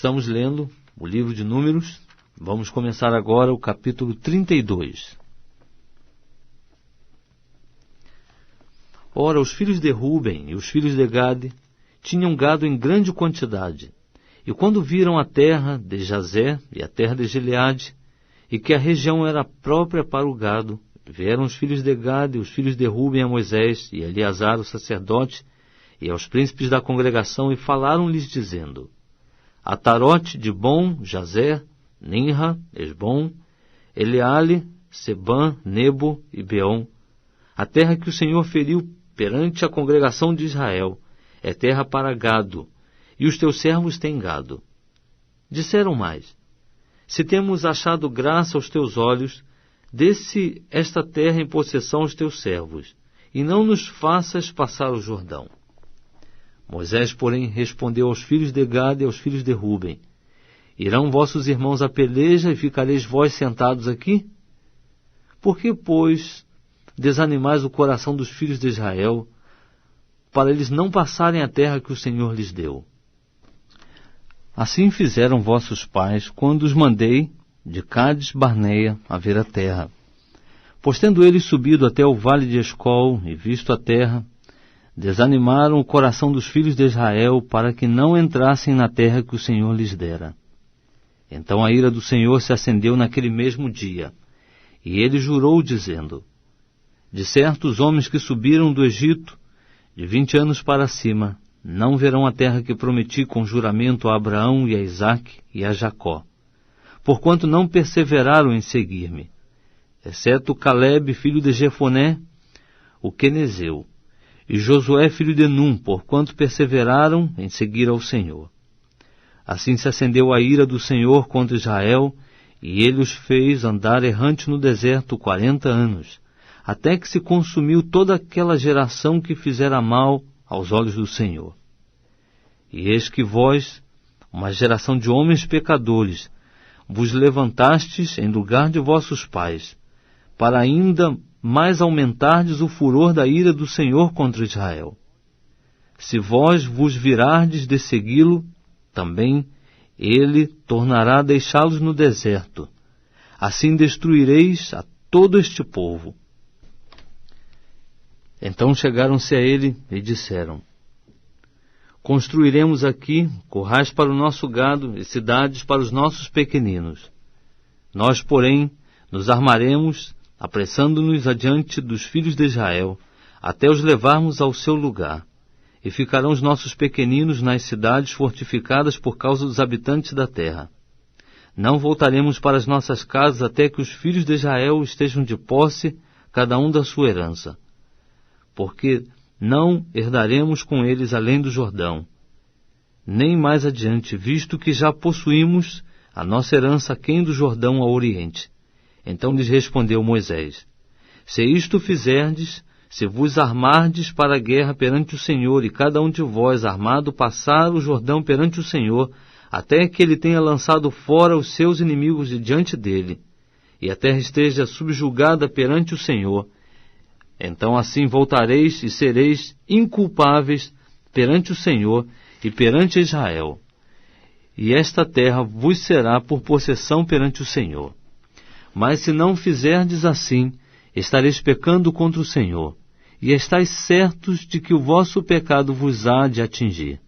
Estamos lendo o livro de Números. Vamos começar agora o capítulo 32. Ora, os filhos de Ruben e os filhos de Gade tinham gado em grande quantidade, e quando viram a terra de Jazer e a terra de Gileade, e que a região era própria para o gado, vieram os filhos de Gade e os filhos de Ruben a Moisés e a Eleazar o sacerdote e aos príncipes da congregação, e falaram-lhes dizendo: Atarote, Dibom, Jazer, Ninra, Esbom, Eleale, Sebã, Nebo e Beom, a terra que o Senhor feriu perante a congregação de Israel, é terra para gado, e os teus servos têm gado. Disseram mais: se temos achado graça aos teus olhos, dê-se esta terra em possessão aos teus servos, e não nos faças passar o Jordão. Moisés, porém, respondeu aos filhos de Gade e aos filhos de Ruben: irão vossos irmãos à peleja e ficareis vós sentados aqui? Por que, pois, desanimais o coração dos filhos de Israel, para eles não passarem a terra que o Senhor lhes deu? Assim fizeram vossos pais, quando os mandei de Cádiz Barneia a ver a terra. Pois tendo eles subido até o vale de Escol e visto a terra, desanimaram o coração dos filhos de Israel para que não entrassem na terra que o Senhor lhes dera. Então a ira do Senhor se acendeu naquele mesmo dia, e ele jurou, dizendo: de certo, os homens que subiram do Egito, de 20 anos para cima, não verão a terra que prometi com juramento a Abraão e a Isaque e a Jacó, porquanto não perseveraram em seguir-me, exceto Calebe, filho de Jefoné, o quenezeu, e Josué, filho de Num, porquanto perseveraram em seguir ao Senhor. Assim se acendeu a ira do Senhor contra Israel, e ele os fez andar errante no deserto 40 anos, até que se consumiu toda aquela geração que fizera mal aos olhos do Senhor. E eis que vós, uma geração de homens pecadores, vos levantastes em lugar de vossos pais, para ainda mais aumentardes o furor da ira do Senhor contra Israel. Se vós vos virardes de segui-lo, também ele tornará a deixá-los no deserto. Assim destruireis a todo este povo. Então chegaram-se a ele e disseram: construiremos aqui currais para o nosso gado e cidades para os nossos pequeninos. Nós, porém, nos armaremos, apressando-nos adiante dos filhos de Israel, até os levarmos ao seu lugar, e ficarão os nossos pequeninos nas cidades fortificadas por causa dos habitantes da terra. Não voltaremos para as nossas casas até que os filhos de Israel estejam de posse, cada um da sua herança, porque não herdaremos com eles além do Jordão, nem mais adiante, visto que já possuímos a nossa herança aquém do Jordão ao oriente. Então lhes respondeu Moisés: se isto fizerdes, se vos armardes para a guerra perante o Senhor, e cada um de vós armado passar o Jordão perante o Senhor, até que ele tenha lançado fora os seus inimigos de diante dele, e a terra esteja subjugada perante o Senhor, então assim voltareis e sereis inculpáveis perante o Senhor e perante Israel, e esta terra vos será por possessão perante o Senhor. Mas se não fizerdes assim, estareis pecando contra o Senhor, e estáis certos de que o vosso pecado vos há de atingir.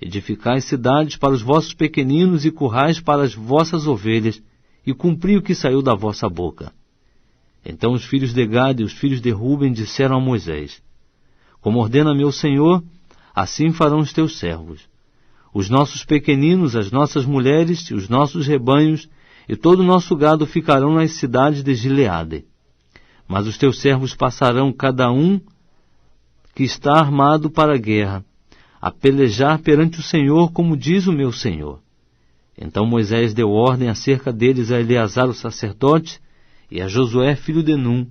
Edificai cidades para os vossos pequeninos e currais para as vossas ovelhas, e cumpri o que saiu da vossa boca. Então os filhos de Gade e os filhos de Ruben disseram a Moisés: como ordena meu Senhor, assim farão os teus servos. Os nossos pequeninos, as nossas mulheres e os nossos rebanhos e todo o nosso gado ficarão nas cidades de Gileade. Mas os teus servos passarão, cada um que está armado para a guerra, a pelejar perante o Senhor, como diz o meu Senhor. Então Moisés deu ordem acerca deles a Eleazar o sacerdote, e a Josué filho de Num,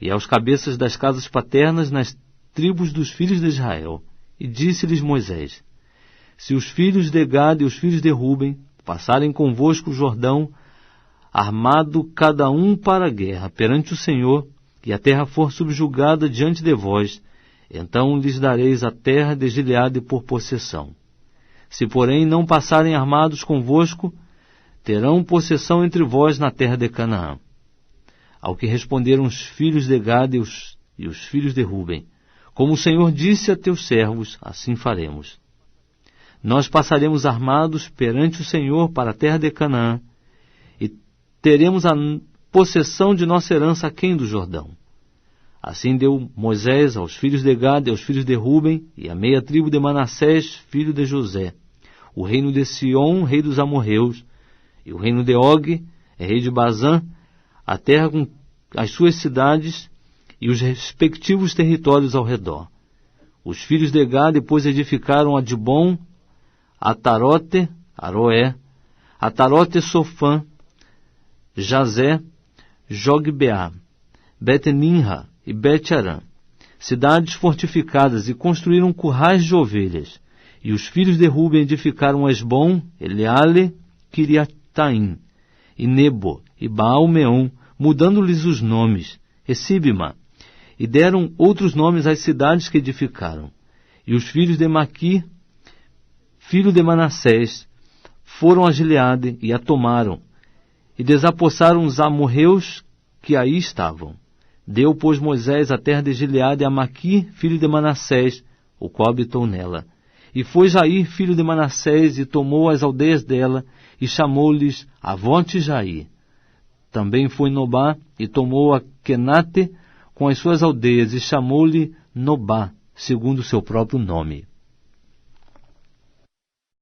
e aos cabeças das casas paternas nas tribos dos filhos de Israel. E disse-lhes Moisés: se os filhos de Gade e os filhos de Ruben passarem convosco o Jordão, armado cada um para a guerra perante o Senhor, e a terra for subjugada diante de vós, então lhes dareis a terra de Gileade por possessão. Se, porém, não passarem armados convosco, terão possessão entre vós na terra de Canaã. Ao que responderam os filhos de Gade e os filhos de Ruben: como o Senhor disse a teus servos, assim faremos. Nós passaremos armados perante o Senhor para a terra de Canaã, e teremos a possessão de nossa herança aquém do Jordão. Assim deu Moisés aos filhos de Gade e aos filhos de Ruben, e à meia tribo de Manassés, filho de José, o reino de Sion, rei dos amorreus, e o reino de Og, rei de Bazã, a terra com as suas cidades e os respectivos territórios ao redor. Os filhos de Gade depois edificaram a Dibon, Atarote, Aroé, Atarote Sofã, Jazé, Jogbeá, Bet-Ninra e Bet-Arã, cidades fortificadas, e construíram currais de ovelhas. E os filhos de Ruben edificaram Esbom, Eleale, Kiriataim, e Nebo, e Baal-Meon, mudando-lhes os nomes, e Sibma, e deram outros nomes às cidades que edificaram. E os filhos de Maqui, filho de Manassés, foram a Gileade e a tomaram, e desapossaram os amorreus que aí estavam. Deu, pois, Moisés a terra de Gileade a Maqui, filho de Manassés, o qual habitou nela. E foi Jair, filho de Manassés, e tomou as aldeias dela, e chamou-lhes Avonte Jair. Também foi Nobá, e tomou a Quenate com as suas aldeias, e chamou-lhe Nobá, segundo o seu próprio nome.